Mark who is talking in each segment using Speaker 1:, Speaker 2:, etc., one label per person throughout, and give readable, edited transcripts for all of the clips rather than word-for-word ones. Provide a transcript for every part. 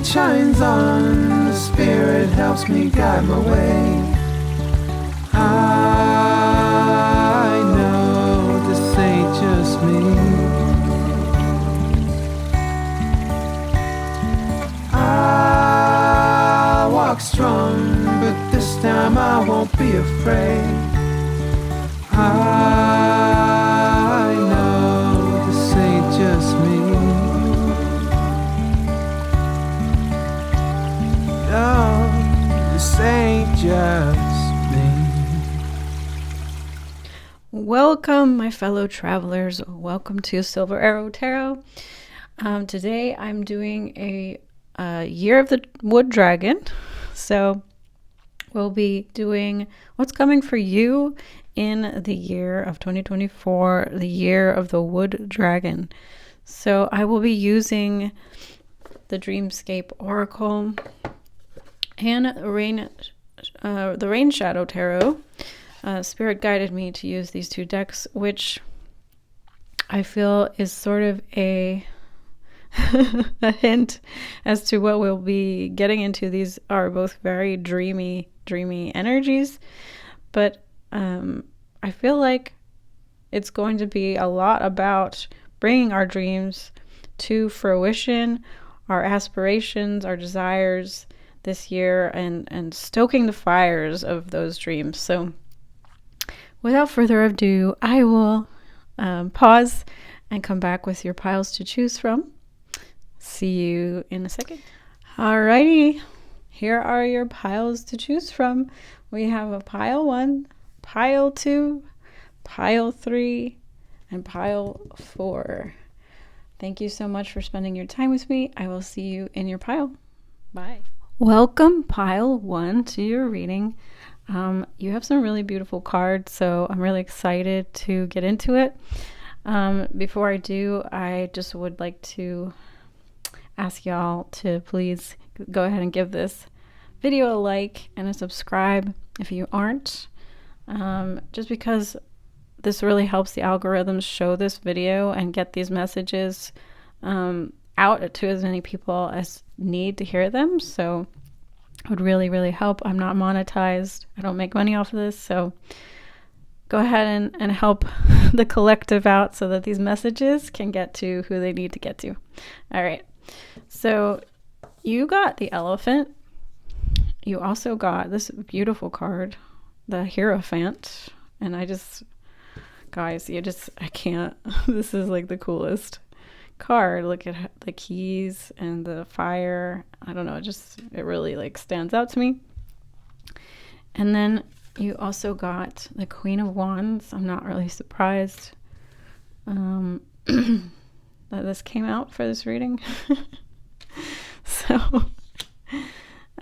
Speaker 1: light shines on, the spirit helps me guide my way. I know this ain't just me. I walk strong, but this time I won't be afraid. I know this ain't just me. No, this ain't just me.
Speaker 2: Welcome, my fellow travelers. Welcome to Silver Arrow Tarot. Today I'm doing a Year of the Wood Dragon. So we'll be doing what's coming for you in the year of 2024, the Year of the Wood Dragon. So I will be using the Dreamscape Oracle and the Rain Shadow Tarot. Spirit guided me to use these two decks, which I feel is sort of a a hint as to what we'll be getting into. These are both very dreamy energies, but I feel like it's going to be a lot about bringing our dreams to fruition, our aspirations, our desires this year, and stoking the fires of those dreams. So without further ado, I will pause and come back with your piles to choose from. See you in a second. Alrighty, here are your piles to choose from. We have a pile 1, pile 2, pile 3, and pile 4. Thank you so much for spending your time with me. I will see you in your pile. Bye. Welcome, pile 1, to your reading. You have some really beautiful cards, so I'm really excited to get into it. Before I do, I just would like to ask y'all to please go ahead and give this video a like and a subscribe if you aren't, just because this really helps the algorithms show this video and get these messages out to as many people as need to hear them. So it would really help. I'm not monetized. I don't make money off of this, so go ahead and help the collective out so that these messages can get to who they need to get to. All right. So you got the elephant. You also got this beautiful card, the Hierophant. And guys, I can't. This is like the coolest card. Look at the keys and the fire. I don't know. It really like stands out to me. And then you also got the Queen of Wands. I'm not really surprised that this came out for this reading. So, all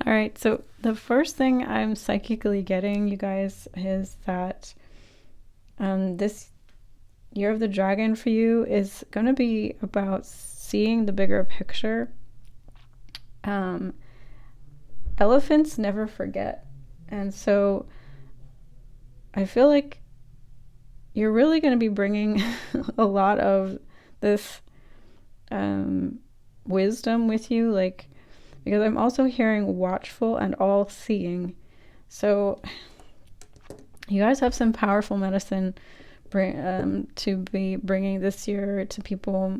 Speaker 2: right. So the first thing I'm psychically getting, you guys, is that this Year of the Dragon for you is going to be about seeing the bigger picture. Elephants never forget. And so I feel like you're really going to be bringing a lot of this wisdom with you, like, because I'm also hearing watchful and all-seeing. So you guys have some powerful medicine to be bringing this year to people.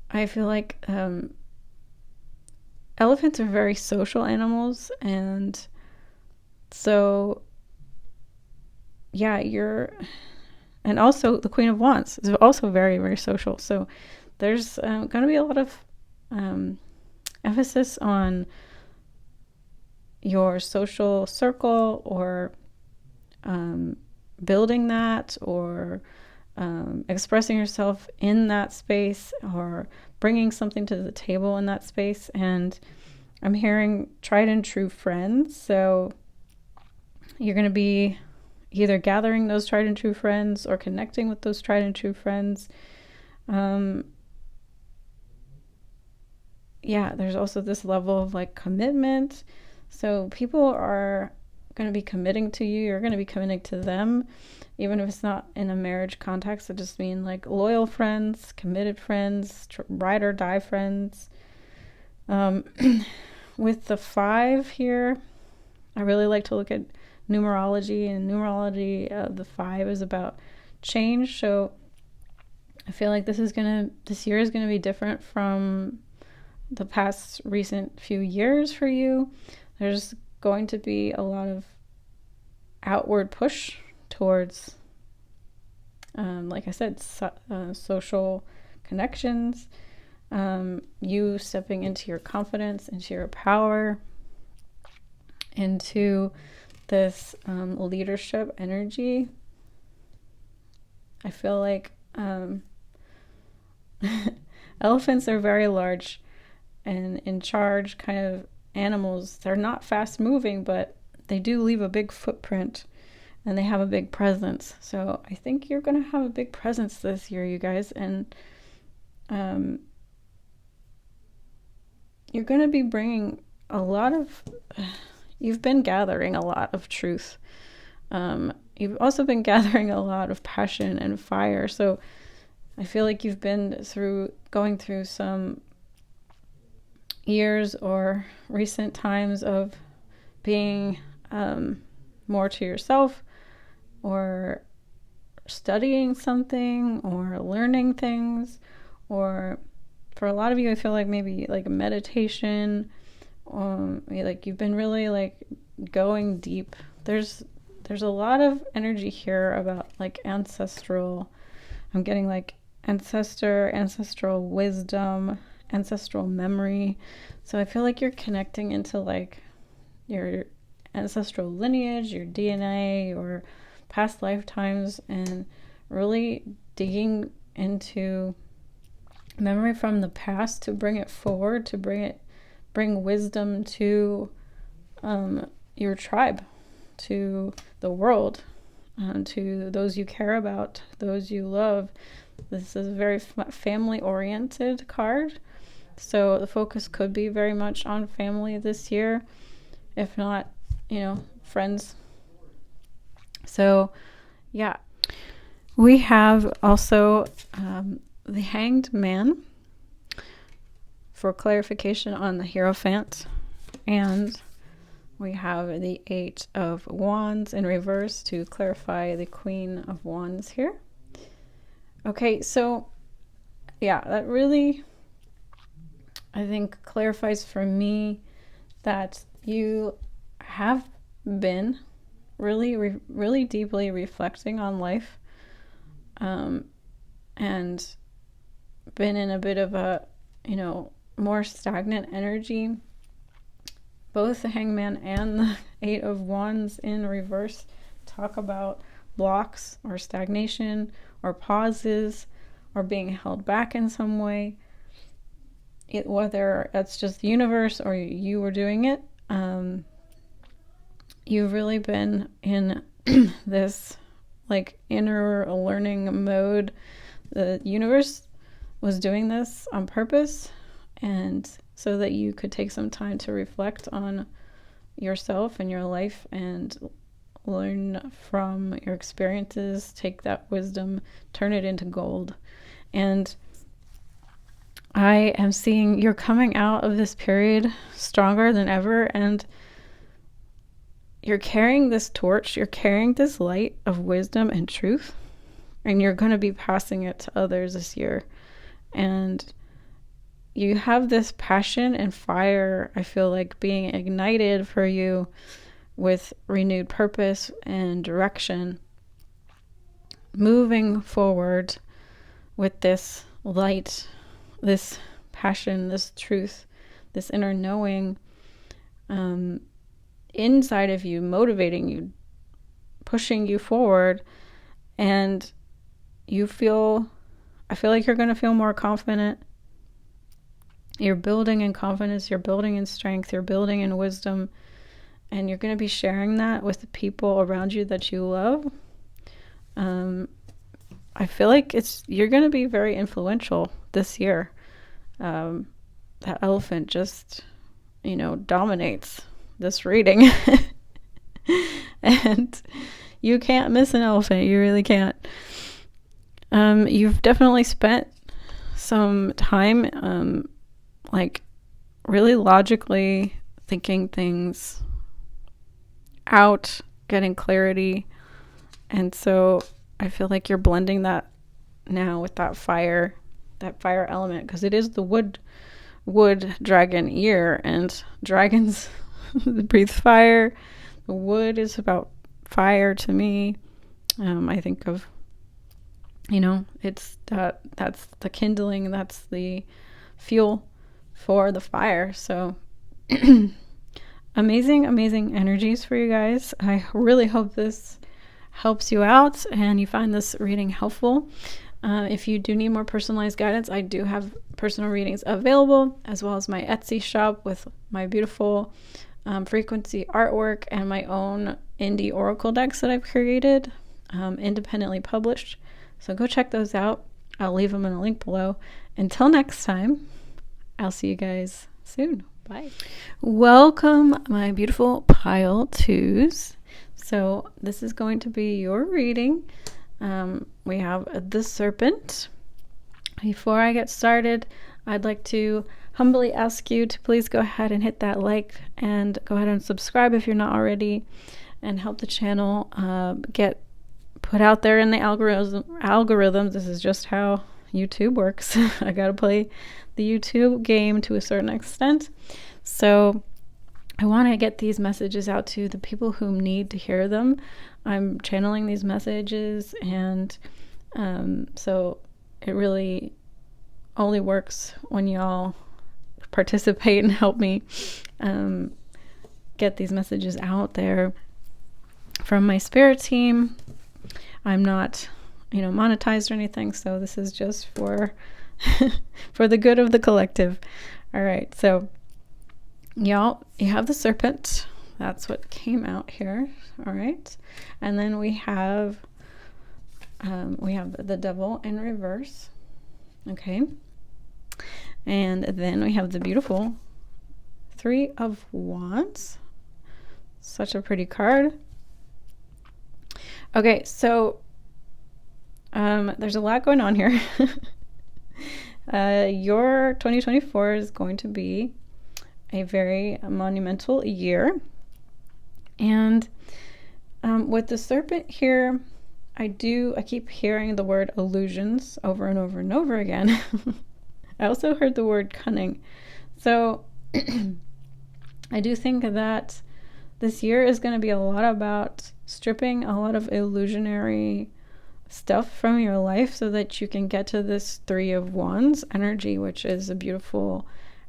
Speaker 2: I feel like elephants are very social animals, and so yeah, and also the Queen of Wands is also very social. So there's going to be a lot of emphasis on your social circle, or building that, or expressing yourself in that space, or bringing something to the table in that space. And I'm hearing tried and true friends. So you're going to be either gathering those tried and true friends or connecting with those tried and true friends. Yeah, there's also this level of like commitment. So people are going to be committing to you. You're going to be committing to them, even if it's not in a marriage context. It just means like loyal friends, committed friends, ride or die friends. With the 5 here, I really like to look at numerology, and numerology, the 5 is about change. So I feel like this year is gonna be different from the past recent few years for you. There's going to be a lot of outward push towards, like I said, social connections, you stepping into your confidence, into your power, into this leadership energy. I feel like elephants are very large and in charge kind of animals. They're not fast moving, but they do leave a big footprint and they have a big presence. So I think you're going to have a big presence this year, you guys. And you're going to be bringing a lot of, you've been gathering a lot of truth. You've also been gathering a lot of passion and fire. So I feel like you've been going through some years or recent times of being more to yourself, or studying something, or learning things, or for a lot of you, I feel like maybe like a meditation, like you've been really like going deep. There's a lot of energy here about like ancestral, I'm getting like ancestral wisdom, ancestral memory. So I feel like you're connecting into like your ancestral lineage, your DNA, or past lifetimes, and really digging into memory from the past to bring it forward, to bring wisdom to your tribe, to the world, to those you care about, those you love. This is a very family-oriented card, so the focus could be very much on family this year, if not, friends. So, yeah. We have also the Hanged Man for clarification on the Hierophant, and we have the 8 of Wands in reverse to clarify the Queen of Wands here. Okay, so yeah, that really, I think, clarifies for me that you have been really deeply reflecting on life, and been in a bit of a, more stagnant energy. Both the Hangman and the 8 of Wands in reverse talk about blocks or stagnation or pauses or being held back in some way. Whether that's just the universe or you were doing it, you've really been in this like inner learning mode. The universe was doing this on purpose, and so that you could take some time to reflect on yourself and your life and learn from your experiences, take that wisdom, turn it into gold. And I am seeing you're coming out of this period stronger than ever, and you're carrying this torch, you're carrying this light of wisdom and truth, and you're going to be passing it to others this year. And you have this passion and fire, I feel like, being ignited for you with renewed purpose and direction, moving forward with this light, this passion, this truth, this inner knowing inside of you, motivating you, pushing you forward. And I feel like you're going to feel more confident. You're building in confidence, you're building in strength, you're building in wisdom, and you're going to be sharing that with the people around you that you love. I feel like you're going to be very influential this year. That elephant just, dominates this reading. And you can't miss an elephant. You really can't. You've definitely spent some time, like really logically thinking things out, getting clarity. And so I feel like you're blending that now with that fire element, because it is the wood dragon year, and dragons breathe fire. The wood is about fire to me. I think of, it's that's the kindling, that's the fuel for the fire. So amazing energies for you guys. I really hope this helps you out and you find this reading helpful. If you do need more personalized guidance, I do have personal readings available, as well as my Etsy shop with my beautiful frequency artwork and my own indie oracle decks that I've created, independently published. So go check those out. I'll leave them in a link below. Until next time, I'll see you guys soon. Bye. Welcome, my beautiful pile twos. So this is going to be your reading. We have the Serpent. Before I get started, I'd like to humbly ask you to please go ahead and hit that like and go ahead and subscribe if you're not already, and help the channel get put out there in the algorithms. This is just how YouTube works. I gotta play the YouTube game to a certain extent. So I want to get these messages out to the people who need to hear them. I'm channeling these messages, and so it really only works when y'all participate and help me get these messages out there from my spirit team. I'm not, monetized or anything, so this is just for for the good of the collective. All right, so y'all, you have the Serpent. That's what came out here. All right, and then we have the Devil in reverse. Okay, and then we have the beautiful Three of Wands. Such a pretty card. Okay, so there's a lot going on here. Your 2024 is going to be a very monumental year. And with the Serpent here, I keep hearing the word illusions over and over and over again. I also heard the word cunning. So I do think that this year is going to be a lot about stripping a lot of illusionary stuff from your life so that you can get to this Three of Wands energy, which is a beautiful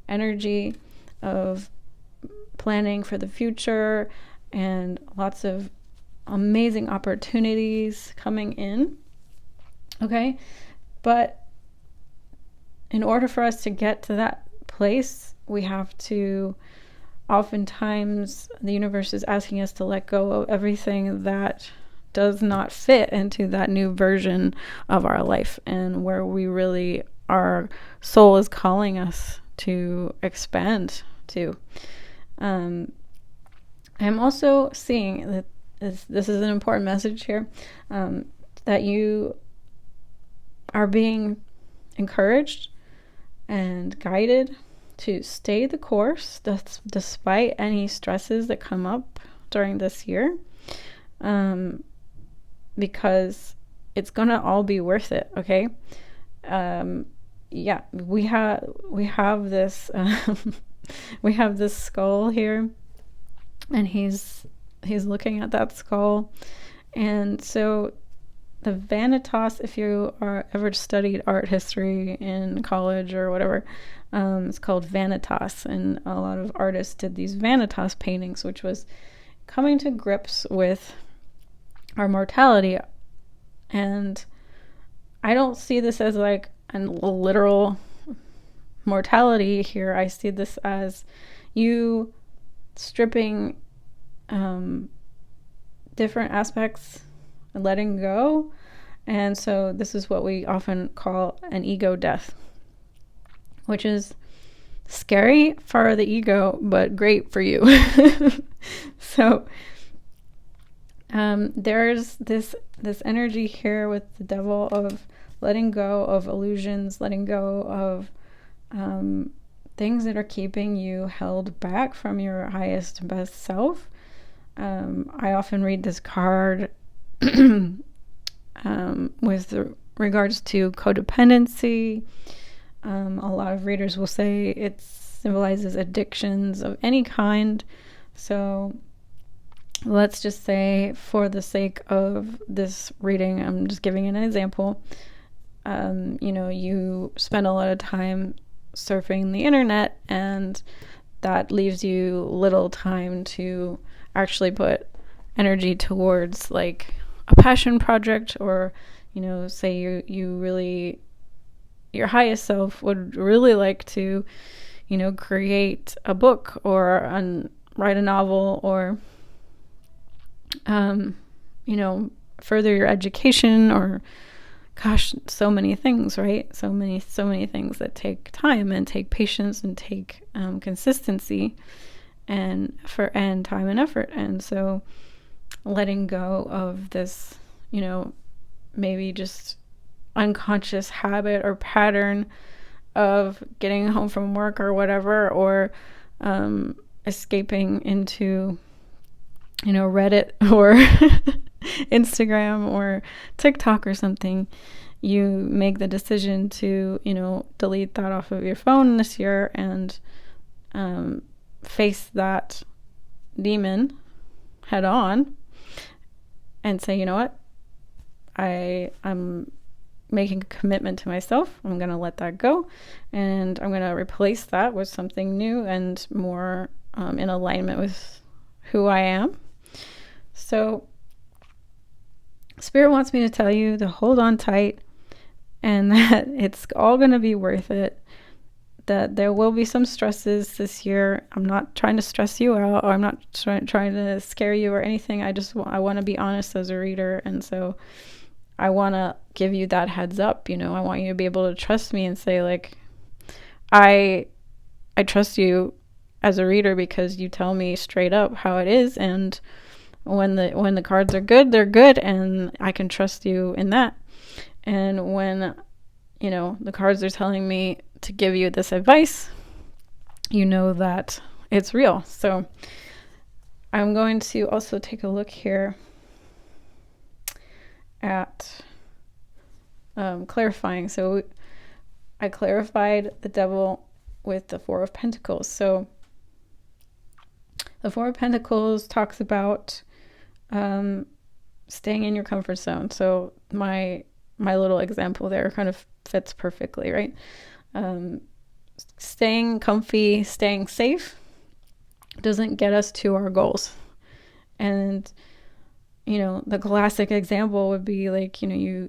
Speaker 2: energy of planning for the future and lots of amazing opportunities coming in. Okay, but in order for us to get to that place, we have to, oftentimes the universe is asking us to let go of everything that does not fit into that new version of our life, and where we really, our soul is calling us to expand to. I'm also seeing that this is an important message here, that you are being encouraged and guided to stay the course despite any stresses that come up during this year, because it's gonna all be worth it. Okay, yeah, we have this we have this skull here, and he's looking at that skull. And so the vanitas, if you ever studied art history in college or whatever, it's called vanitas, and a lot of artists did these vanitas paintings, which was coming to grips with our mortality. And I don't see this as like a literal mortality here. I see this as you stripping different aspects and letting go. And so this is what we often call an ego death, which is scary for the ego, but great for you. So there's this energy here with the devil of letting go of illusions, letting go of things that are keeping you held back from your highest and best self. I often read this card with regards to codependency. A lot of readers will say it symbolizes addictions of any kind. So let's just say, for the sake of this reading, I'm just giving an example. You spend a lot of time surfing the internet, and that leaves you little time to actually put energy towards like a passion project, or say you really, your highest self would really like to create a book or write a novel, or further your education, or gosh, so many things, right? So many things that take time and take patience and take consistency and time and effort. And so letting go of this, maybe just unconscious habit or pattern of getting home from work or whatever, or escaping into Reddit or Instagram or TikTok or something, you make the decision to delete that off of your phone this year and face that demon head on and say, you know what, I'm making a commitment to myself. I'm going to let that go, and I'm going to replace that with something new and more in alignment with who I am. So Spirit wants me to tell you to hold on tight, and that it's all going to be worth it, that there will be some stresses this year. I'm not trying to stress you out, or I'm not trying to scare you or anything. I want to be honest as a reader, and so I want to give you that heads up. I want you to be able to trust me and say, like, I trust you as a reader because you tell me straight up how it is, and when the cards are good, they're good, and I can trust you in that. And when the cards are telling me to give you this advice, that it's real. So I'm going to also take a look here at clarifying. So I clarified the devil with the Four of Pentacles. So the Four of Pentacles talks about staying in your comfort zone. So my little example there kind of fits perfectly, right? Staying comfy, staying safe doesn't get us to our goals. And the classic example would be like, you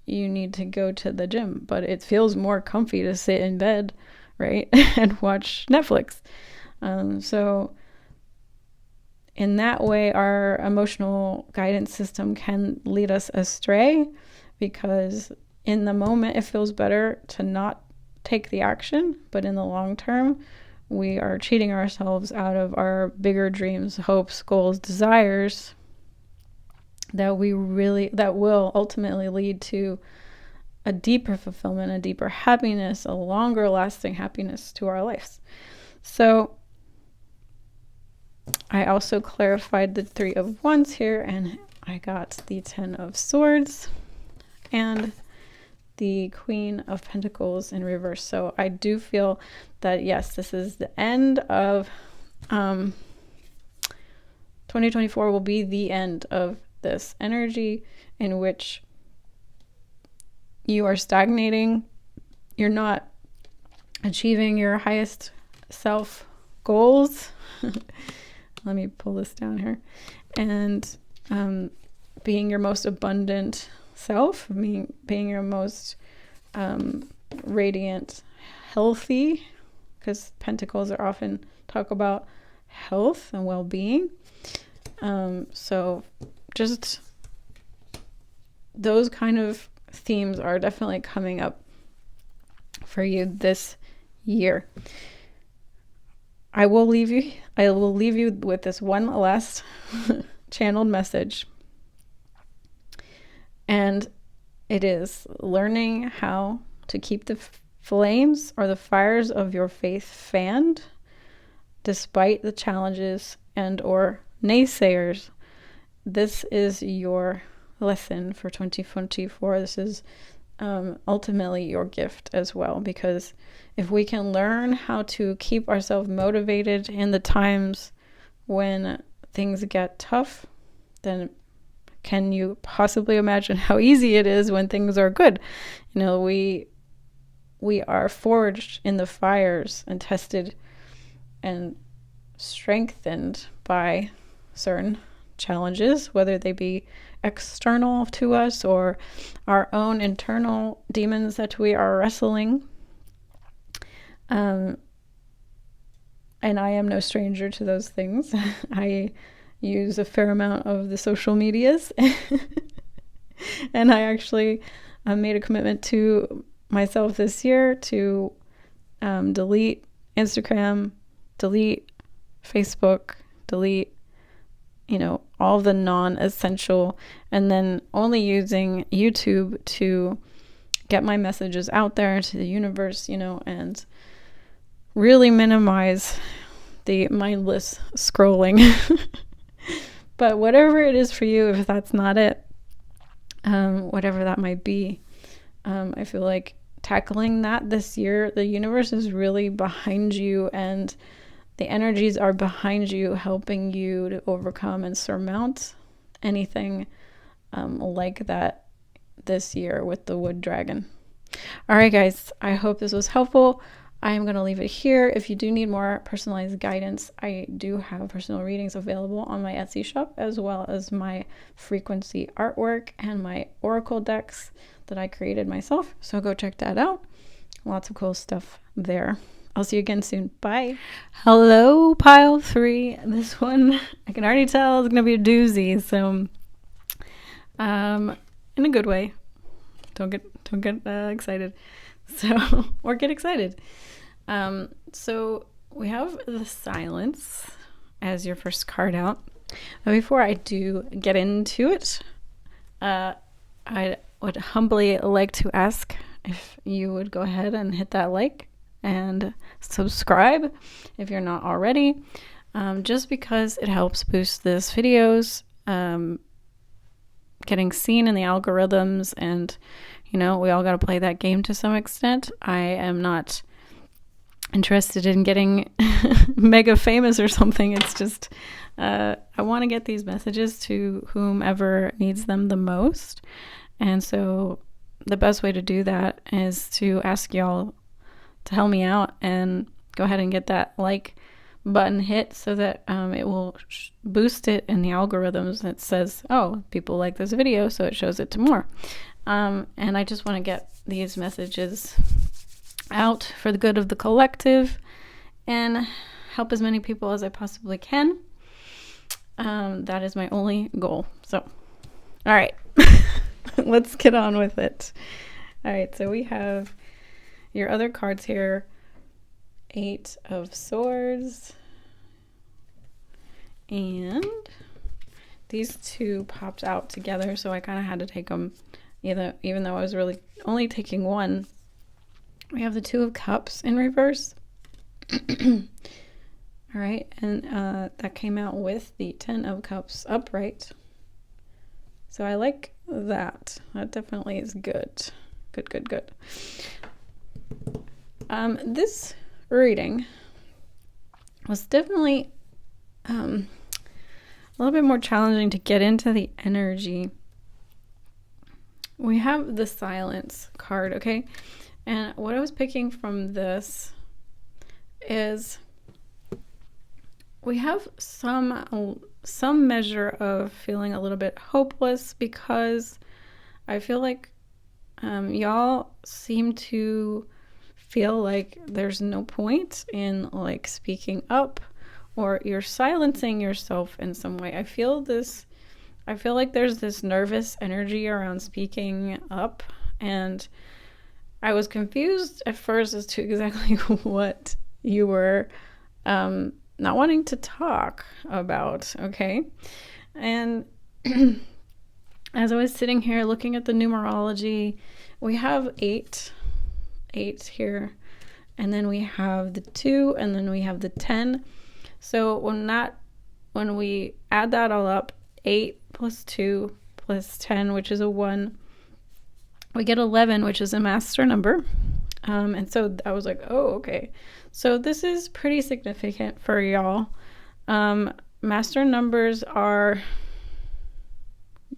Speaker 2: need to go to the gym, but it feels more comfy to sit in bed, right? and watch Netflix. So in that way, our emotional guidance system can lead us astray, because in the moment it feels better to not take the action, but in the long term we are cheating ourselves out of our bigger dreams, hopes, goals, desires that will ultimately lead to a deeper fulfillment, a deeper happiness, a longer lasting happiness to our lives. So I also clarified the Three of Wands here, and I got the Ten of Swords and the Queen of Pentacles in reverse. So I do feel that, yes, this is the end of 2024 will be the end of this energy in which you are stagnating, you're not achieving your highest self goals. Let me pull this down here. And being your most abundant self, being your most radiant, healthy, because pentacles are often talk about health and well-being. So just those kind of themes are definitely coming up for you this year. I will leave you with this one last channeled message. And it is learning how to keep the flames or the fires of your faith fanned despite the challenges and or naysayers. This is your lesson for 2024. This is ultimately your gift as well, because if we can learn how to keep ourselves motivated in the times when things get tough, then can you possibly imagine how easy it is when things are good? You know, we are forged in the fires and tested and strengthened by certain challenges, whether they be external to us or our own internal demons that we are wrestling. And I am no stranger to those things. I use a fair amount of the social medias. And I actually made a commitment to myself this year to delete Instagram, delete Facebook, delete, all the non-essential, and then only using YouTube to get my messages out there to the universe, and really minimize the mindless scrolling. But whatever it is for you, if that's not it, whatever that might be, I feel like tackling that this year, the universe is really behind you, and the energies are behind you, helping you to overcome and surmount anything like that this year with the wood dragon. All right, guys, I hope this was helpful. I am going to leave it here. If you do need more personalized guidance, I do have personal readings available on my Etsy shop, as well as my frequency artwork and my oracle decks that I created myself. So go check that out. Lots of cool stuff there. I'll see you again soon. Bye. Hello, pile 3. This one, I can already tell, is going to be a doozy. So, in a good way. Don't get excited. So, or get excited. So we have the Silence as your first card out. But before I do get into it, I would humbly like to ask if you would go ahead and hit that like and subscribe if you're not already, just because it helps boost this video's getting seen in the algorithms. And we all got to play that game to some extent. I am not interested in getting mega famous or something. It's just I want to get these messages to whomever needs them the most. And so the best way to do that is to ask y'all to help me out and go ahead and get that like button hit, so that it will boost it in the algorithms. It says, oh, people like this video, so it shows it to more. And I just want to get these messages out for the good of the collective and help as many people as I possibly can. That is my only goal. So, all right, let's get on with it. All right, so we have your other cards here. 8 of Swords. And these two popped out together, so I kind of had to take them, even though I was really only taking one. We have the 2 of Cups in reverse. All right, and that came out with the 10 of Cups upright. So I like that. That definitely is good. Good. This reading was definitely a little bit more challenging to get into the energy. We have the Silence card, okay? And what I was picking from this is we have some measure of feeling a little bit hopeless, because I feel like y'all seem to feel like there's no point in like speaking up, or you're silencing yourself in some way. I feel like there's this nervous energy around speaking up, and I was confused at first as to exactly what you were not wanting to talk about, okay? And as I was sitting here looking at the numerology, we have eight here, and then we have the 2, and then we have the 10. So when we add that all up, 8 plus 2 plus 10, which is a 1, we get 11, which is a master number. And so I was like, oh, okay. So this is pretty significant for y'all. Master numbers are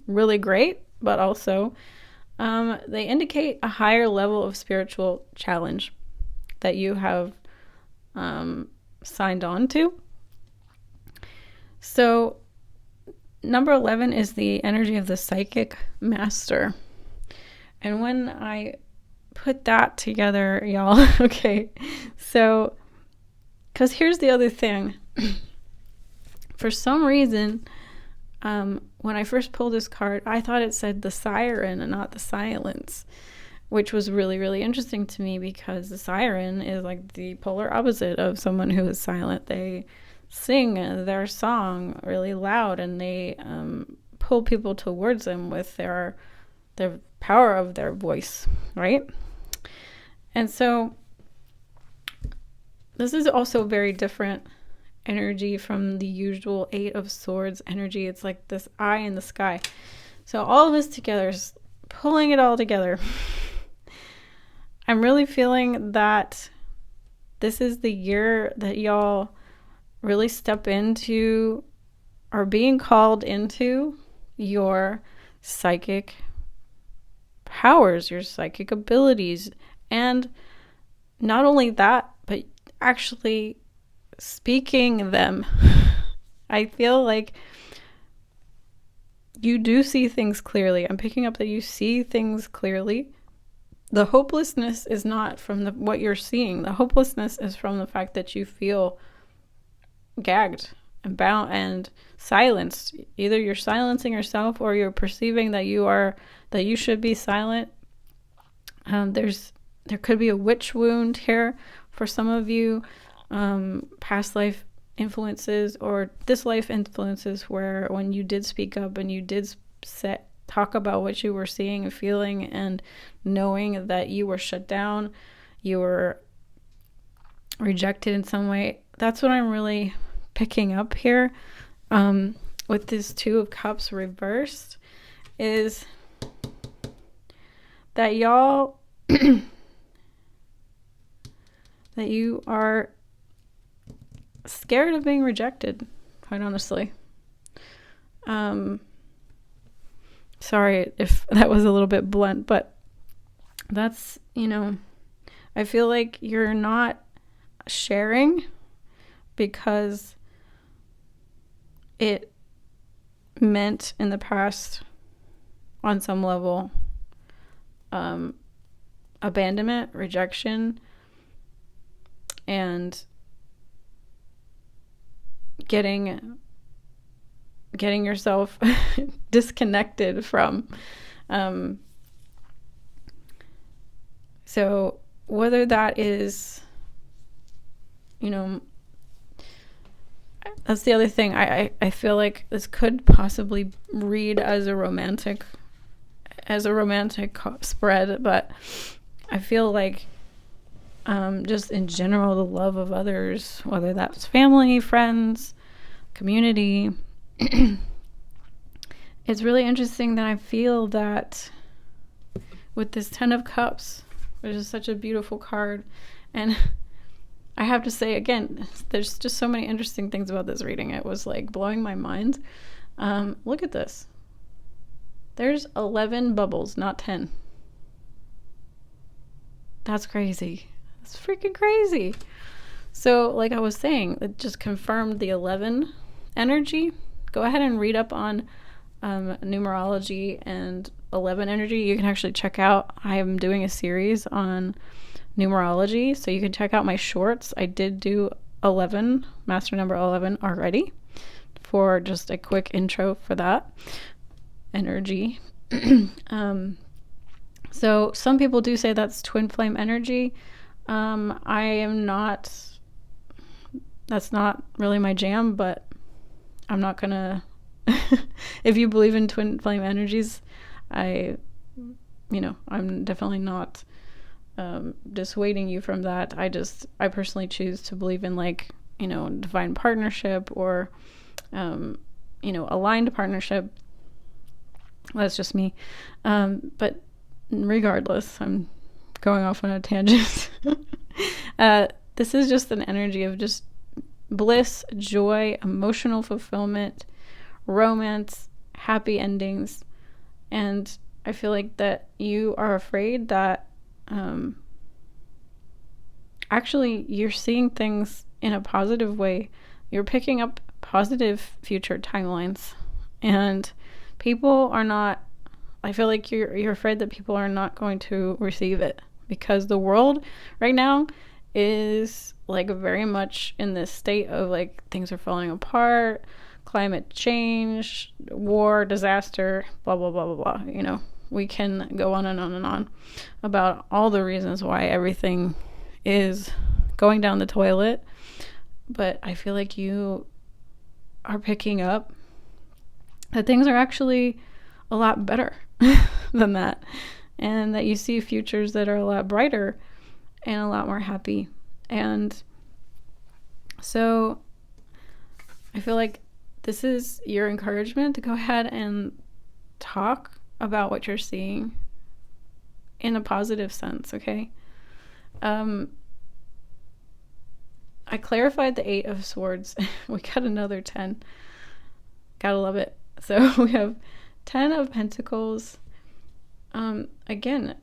Speaker 2: really great, but also they indicate a higher level of spiritual challenge that you have signed on to. So number 11 is the energy of the psychic master. And when I put that together, y'all, okay, so, because here's the other thing. For some reason, when I first pulled this card, I thought it said the siren and not the silence, which was really, really interesting to me, because the siren is like the polar opposite of someone who is silent. They sing their song really loud, and they pull people towards them with their power of their voice, right? And so this is also very different energy from the usual 8 of Swords energy. It's like this eye in the sky. So all of this together is pulling it all together. I'm really feeling that this is the year that y'all really step into, or being called into, your psychic powers, your psychic abilities. And not only that, but actually speaking them. I feel like you do see things clearly. I'm picking up that you see things clearly. The hopelessness is not from what you're seeing. The hopelessness is from the fact that you feel gagged and bound and silenced. Either you're silencing yourself, or you're perceiving that you should be silent. There could be a witch wound here for some of you, past life influences, or this life influences, where when you did speak up and you did talk about what you were seeing and feeling, and knowing that you were shut down, you were rejected in some way. That's what I'm really picking up here, with this 2 of Cups reversed, is that y'all that you are scared of being rejected, quite honestly. Sorry if that was a little bit blunt, but that's, I feel like you're not sharing because it meant in the past, on some level, abandonment, rejection, and getting yourself disconnected from. So whether that is, that's the other thing. I feel like this could possibly read as a romantic spread, but I feel like just in general, the love of others, whether that's family, friends, community. It's really interesting that I feel that with this 10 of Cups, which is such a beautiful card, and I have to say again, there's just so many interesting things about this reading. It was like blowing my mind. Look at this. There's 11 bubbles, not 10. That's crazy. That's freaking crazy. So like I was saying, it just confirmed the 11 energy. Go ahead and read up on numerology and 11 energy. You can actually check out, I am doing a series on numerology, so you can check out my shorts. I did do 11, master number 11 already, for just a quick intro for that energy. So some people do say that's twin flame energy. That's not really my jam, but I'm not gonna if you believe in twin flame energies, I'm definitely not dissuading you from that. I personally choose to believe in divine partnership or aligned partnership. That's just me. But regardless, I'm going off on a tangent. This is just an energy of just bliss, joy, emotional fulfillment, romance, happy endings. And I feel like that you are afraid that actually you're seeing things in a positive way. You're picking up positive future timelines, and people are not, I feel like you're afraid that people are not going to receive it, because the world right now is very much in this state of things are falling apart, climate change, war, disaster, blah blah blah blah blah. We can go on and on and on about all the reasons why everything is going down the toilet, but I feel like you are picking up that things are actually a lot better than that, and that you see futures that are a lot brighter and a lot more happy. And so I feel like this is your encouragement to go ahead and talk about what you're seeing in a positive sense, okay? I clarified the 8 of Swords. We got another 10. Gotta love it. So we have 10 of Pentacles. Again,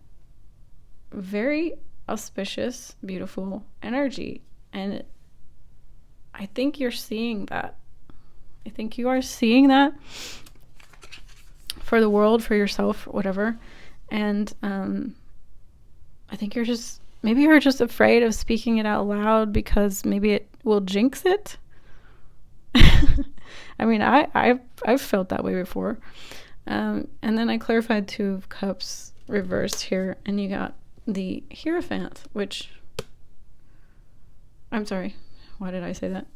Speaker 2: very auspicious, beautiful energy. And I think you're seeing that. I think you are seeing that for the world, for yourself, whatever. And I think you're just afraid of speaking it out loud because maybe it will jinx it. I mean, I've felt that way before. And then I clarified 2 of Cups reversed here, and you got the Hierophant, which, I'm sorry, why did I say that?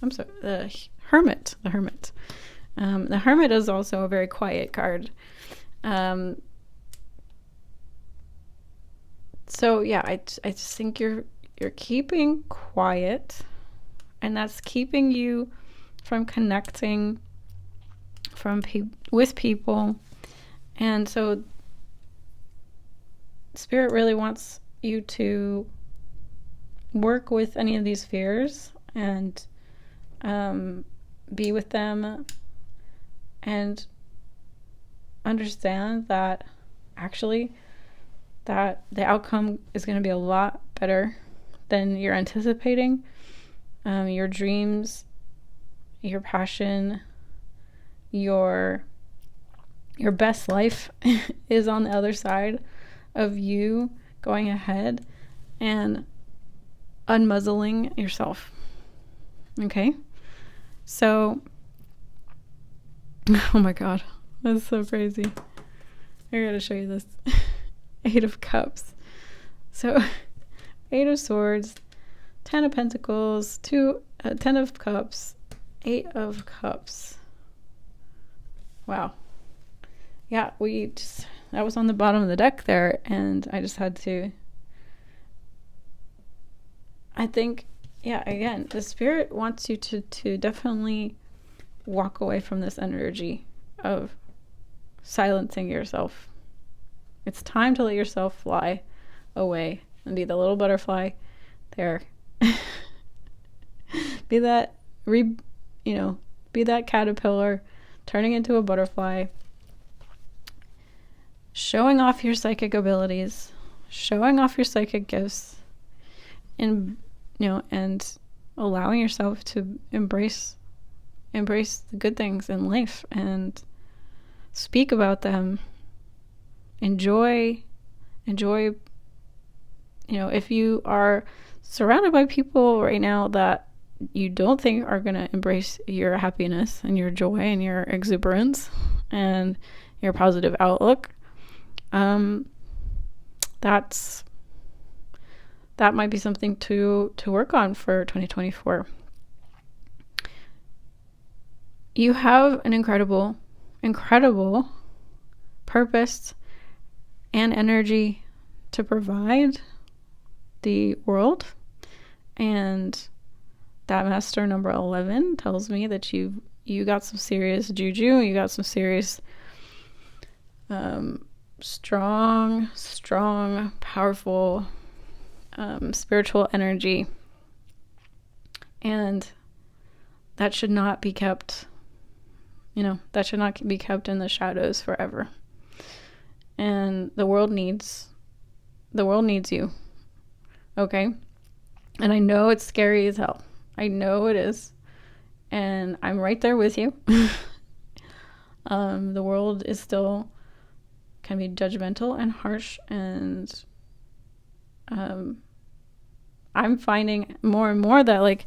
Speaker 2: I'm sorry, the Hermit. The Hermit is also a very quiet card. So yeah, I just think you're keeping quiet, and that's keeping you from connecting with people. And so Spirit really wants you to work with any of these fears and be with them and understand that actually that the outcome is going to be a lot better than you're anticipating. Your dreams, your passion, your best life is on the other side of you going ahead and unmuzzling yourself. Okay? So, oh my god, that's so crazy. I gotta show you this. 8 of Cups. So, 8 of Swords, 10 of Pentacles, 10 of Cups, 8 of Cups. Wow. Yeah, that was on the bottom of the deck there, and I just had to, I think, yeah, again, the Spirit wants you to definitely walk away from this energy of silencing yourself. It's time to let yourself fly away and be the little butterfly there. Be that caterpillar turning into a butterfly, showing off your psychic abilities, showing off your psychic gifts, and allowing yourself to embrace the good things in life and speak about them. Enjoy, if you are surrounded by people right now that you don't think are going to embrace your happiness and your joy and your exuberance and your positive outlook, that might be something to work on for 2024. you have an incredible purpose and energy to provide the world. And that master number 11 tells me that you got some serious juju, you got some serious strong, powerful spiritual energy, and that should not be kept, that should not be kept in the shadows forever. And the world needs you. Okay? And I know it's scary as hell. I know it is. And I'm right there with you. The world is still can be judgmental and harsh, and I'm finding more and more that, like,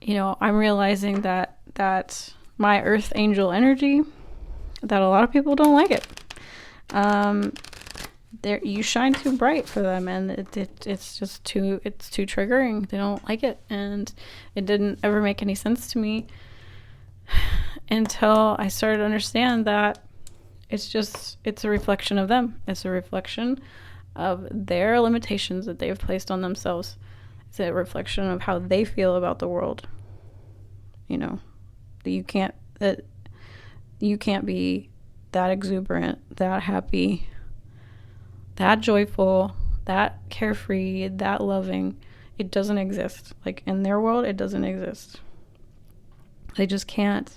Speaker 2: I'm realizing that my earth angel energy, that a lot of people don't like it. You shine too bright for them, and it's too triggering. They don't like it, and it didn't ever make any sense to me until I started to understand that it's a reflection of them. It's a reflection of their limitations that they've placed on themselves. It's a reflection of how they feel about the world. That you can't be that exuberant, that happy, that joyful, that carefree, that loving. It doesn't exist. Like, in their world, it doesn't exist. They just can't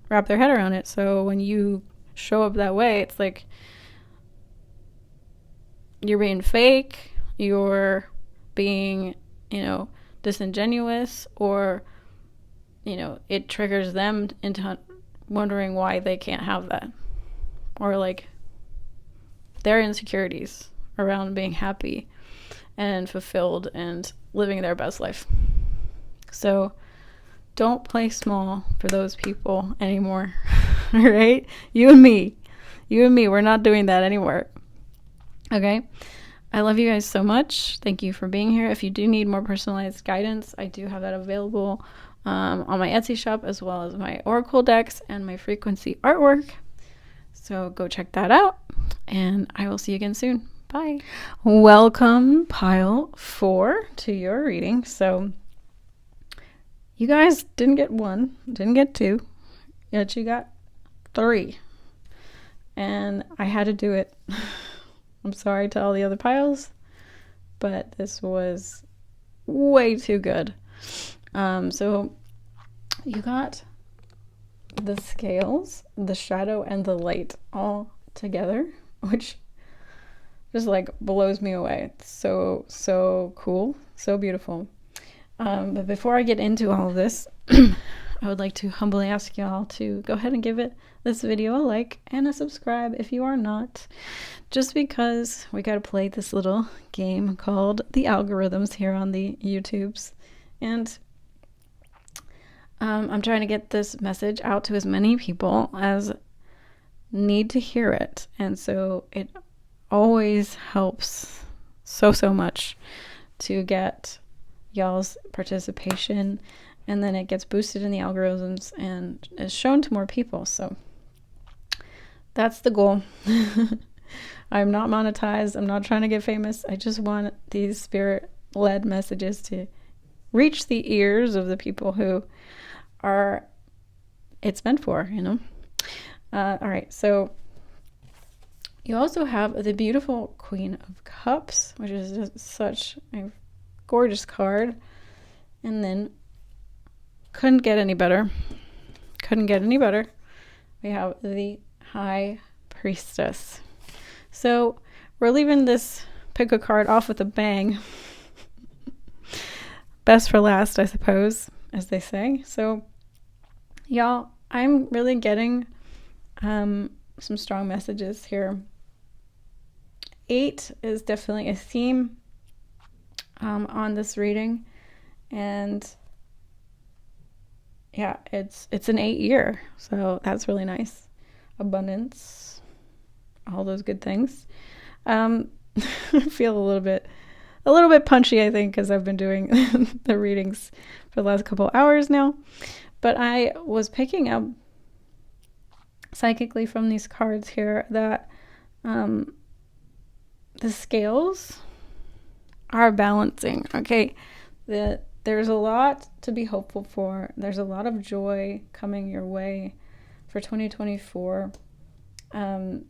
Speaker 2: wrap their head around it. So when you show up that way, it's like you're being fake, you're being, disingenuous, or, it triggers them into wondering why they can't have that. Or, like, their insecurities around being happy and fulfilled and living their best life. So don't play small for those people anymore. All right? You and me, we're not doing that anymore. Okay? I love you guys so much. Thank you for being here. If you do need more personalized guidance, I do have that available on my Etsy shop, as well as my Oracle decks and my frequency artwork. So go check that out, and I will see you again soon. Bye. Welcome, pile 4, to your reading. So you guys didn't get 1, didn't get 2, yet you got 3. And I had to do it. I'm sorry to all the other piles, but this was way too good. So you got the scales, the shadow, and the light all together, which just like blows me away. It's so cool, so beautiful. But before I get into all of this, I would like to humbly ask y'all to go ahead and give this video a like and a subscribe if you are not, just because we got to play this little game called the algorithms here on the YouTubes. And I'm trying to get this message out to as many people as need to hear it. And so it always helps so much to get y'all's participation, and then it gets boosted in the algorithms and is shown to more people. So that's the goal. I'm not monetized. I'm not trying to get famous. I just want these spirit-led messages to reach the ears of the people who it's meant for, all right, so you also have the beautiful Queen of Cups, which is just such a gorgeous card. And then couldn't get any better. We have the High Priestess. So we're leaving this pick a card off with a bang. Best for last, I suppose, as they say. So y'all, I'm really getting some strong messages here. 8 is definitely a theme on this reading, and yeah, it's an 8 year, so that's really nice. Abundance, all those good things. I feel a little bit punchy, I think, because I've been doing the readings for the last couple hours now, But I was picking up psychically from these cards here that the scales are balancing. Okay, there's a lot to be hopeful for. There's a lot of joy coming your way for 2024. I'm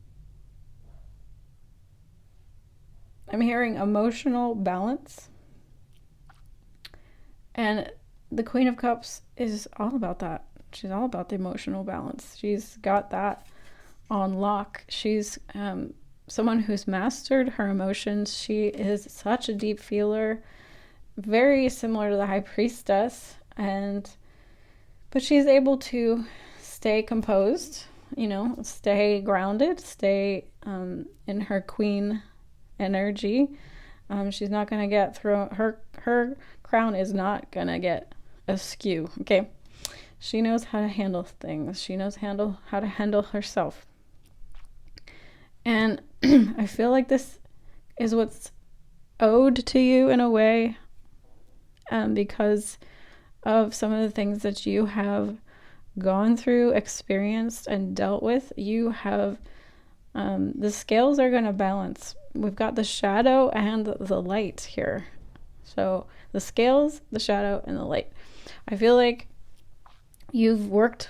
Speaker 2: hearing emotional balance. And the Queen of Cups is all about that. She's all about the emotional balance. She's got that on lock. She's someone who's mastered her emotions. She is such a deep feeler, very similar to the High Priestess, but she's able to stay composed, stay grounded, stay in her queen energy. She's not going to get thrown. Her crown is not going to get askew, okay? She knows how to handle things. She knows how to handle herself. And I feel like this is what's owed to you in a way, because of some of the things that you have gone through, experienced, and dealt with. You have, the scales are going to balance. We've got the shadow and the light here. So the scales, the shadow, and the light. I feel like you've worked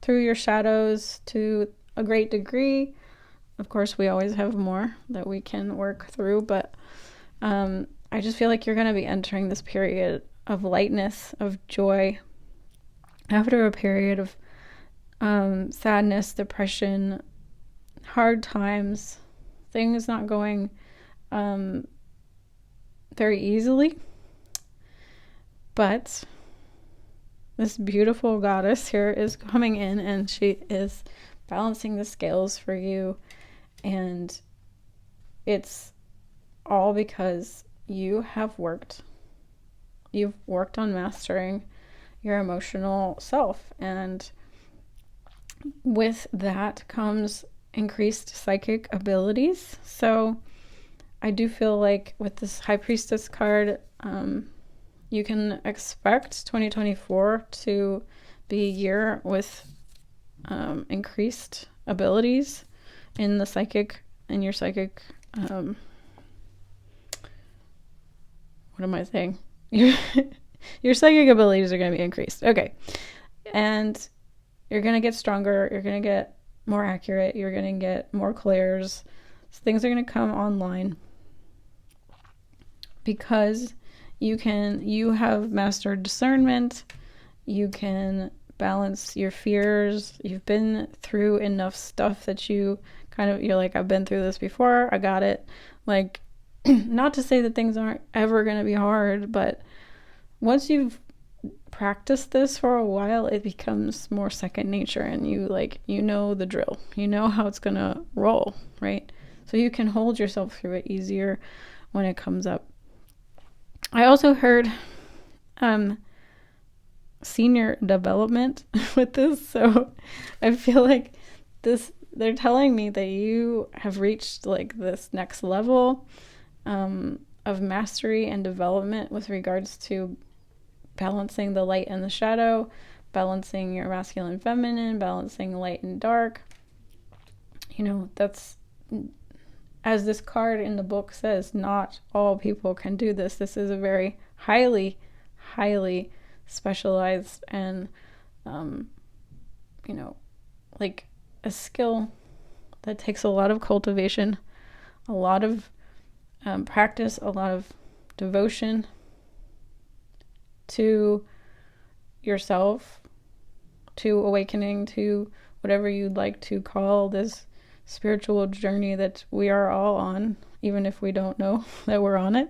Speaker 2: through your shadows to a great degree. Of course, we always have more that we can work through, but I just feel like you're going to be entering this period of lightness, of joy, after a period of sadness, depression, hard times, things not going very easily. But this beautiful goddess here is coming in, and she is balancing the scales for you. And it's all because you've worked on mastering your emotional self. And with that comes increased psychic abilities. So I do feel like with this High Priestess card, you can expect 2024 to be a year with increased abilities in your psychic, what am I saying? Your psychic abilities are going to be increased. Okay. And you're going to get stronger. You're going to get more accurate. You're going to get more clairs. So things are going to come online because you have mastered discernment. You can balance your fears. You've been through enough stuff that you're like, I've been through this before. I got it. Like, not to say that things aren't ever going to be hard, but once you've practiced this for a while, it becomes more second nature, and you know the drill. You know how it's going to roll, right? So you can hold yourself through it easier when it comes up. I also heard senior development with this, so I feel like they're telling me that you have reached like this next level of mastery and development with regards to balancing the light and the shadow, balancing your masculine and feminine, balancing light and dark. That's, as this card in the book says, not all people can do this. This is a very highly, highly specialized and, like a skill that takes a lot of cultivation, a lot of practice, a lot of devotion to yourself, to awakening, to whatever you'd like to call this spiritual journey that we are all on, even if we don't know that we're on it.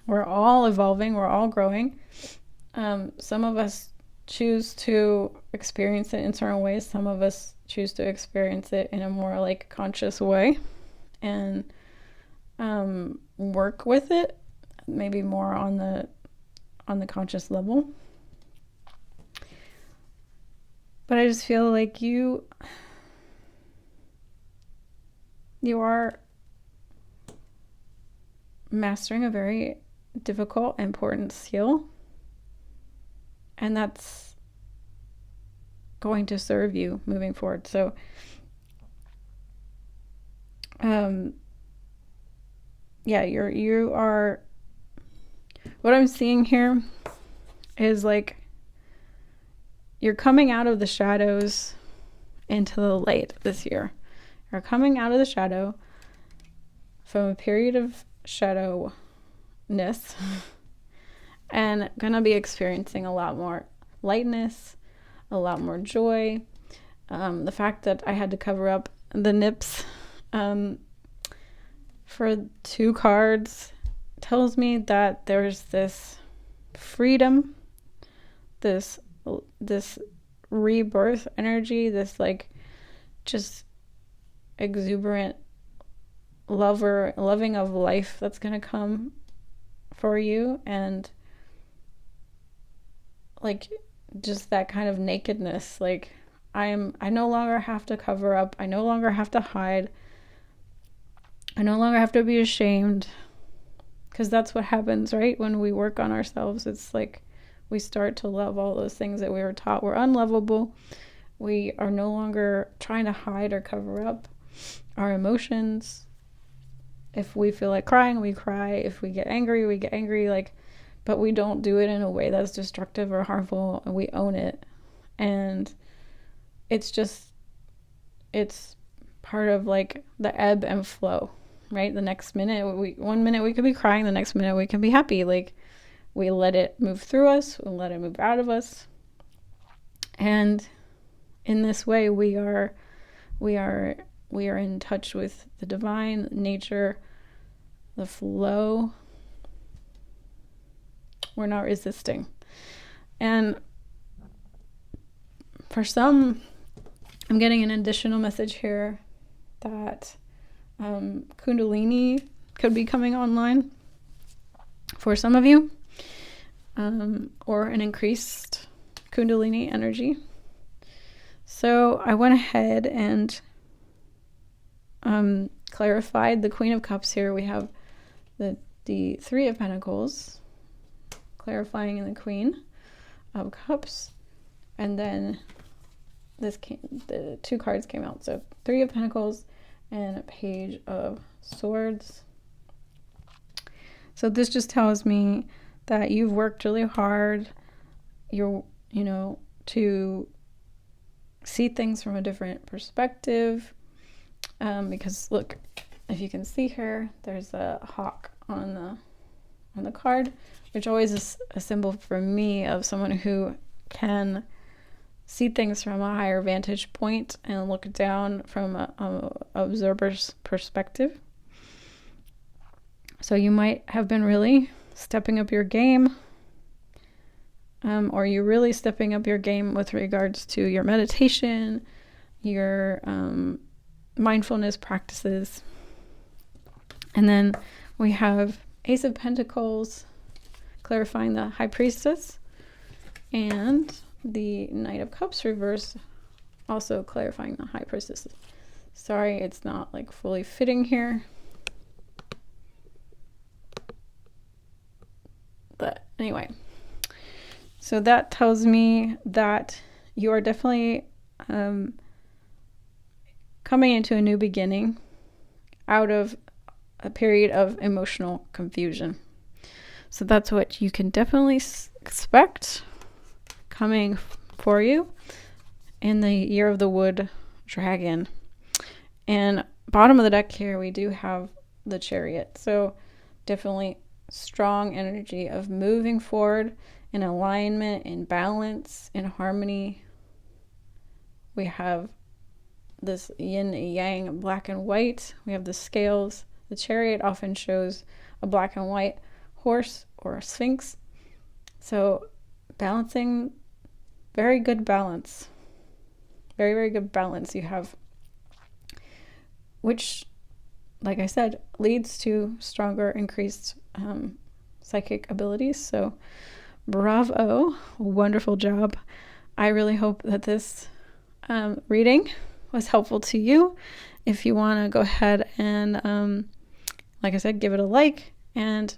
Speaker 2: We're all evolving, we're all growing. Some of us choose to experience it in certain ways. Some of us choose to experience it in a more like conscious way and work with it, maybe more on the conscious level. But I just feel like you are mastering a very difficult, important skill. And that's going to serve you moving forward. So, yeah, you are, what I'm seeing here is like, you're coming out of the shadows into the light this year. You're coming out of the shadow from a period of shadowness and gonna be experiencing a lot more lightness, a lot more joy. The fact that I had to cover up the nips for 2 cards tells me that there's this freedom, this rebirth energy, this like just exuberant loving of life that's gonna come for you, and like just that kind of nakedness. Like I no longer have to cover up, I no longer have to hide, I no longer have to be ashamed, because that's what happens, right? When we work on ourselves, it's like we start to love all those things that we were taught were unlovable. We are no longer trying to hide or cover up our emotions. If we feel like crying, we cry. If we get angry, we get angry. Like, but we don't do it in a way that's destructive or harmful, and we own it. And it's part of like the ebb and flow, right? The next minute, one minute we could be crying, the next minute we can be happy. Like, we let it move through us, we let it move out of us. And in this way, we are in touch with the divine, nature, the flow. We're not resisting. And for some, I'm getting an additional message here that Kundalini could be coming online for some of you, or an increased Kundalini energy. So I went ahead and clarified the Queen of Cups here. We have the 3 of Pentacles clarifying in the Queen of Cups, and then the 2 cards came out. So 3 of Pentacles and a Page of Swords. So this just tells me that you've worked really hard, to see things from a different perspective. Because look, if you can see here, there's a hawk on the card, which always is a symbol for me of someone who can see things from a higher vantage point and look down from a observer's perspective. So you might have been really stepping up your game, or you're really stepping up your game with regards to your meditation, your mindfulness practices. And then we have Ace of Pentacles clarifying the High Priestess, and the Knight of Cups reverse also clarifying the High Priestess. Sorry, it's not like fully fitting here, but anyway, so that tells me that you are definitely coming into a new beginning out of a period of emotional confusion. So that's what you can definitely expect coming for you in the Year of the Wood Dragon. And bottom of the deck here, we do have the Chariot. So definitely strong energy of moving forward in alignment, in balance, in harmony. We have this yin yang, black and white. We have the scales. The Chariot often shows a black and white horse or a sphinx. So balancing, very good balance. Very, very good balance you have, which, like I said, leads to stronger, increased psychic abilities. So bravo, wonderful job. I really hope that this reading was helpful to you. If you want to go ahead and, like I said, give it a like, and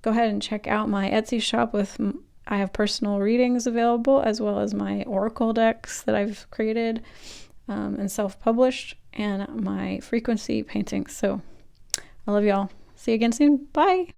Speaker 2: go ahead and check out my Etsy shop with I have personal readings available, as well as my oracle decks that I've created and self-published, and my frequency paintings. So I love y'all. See you again soon. Bye.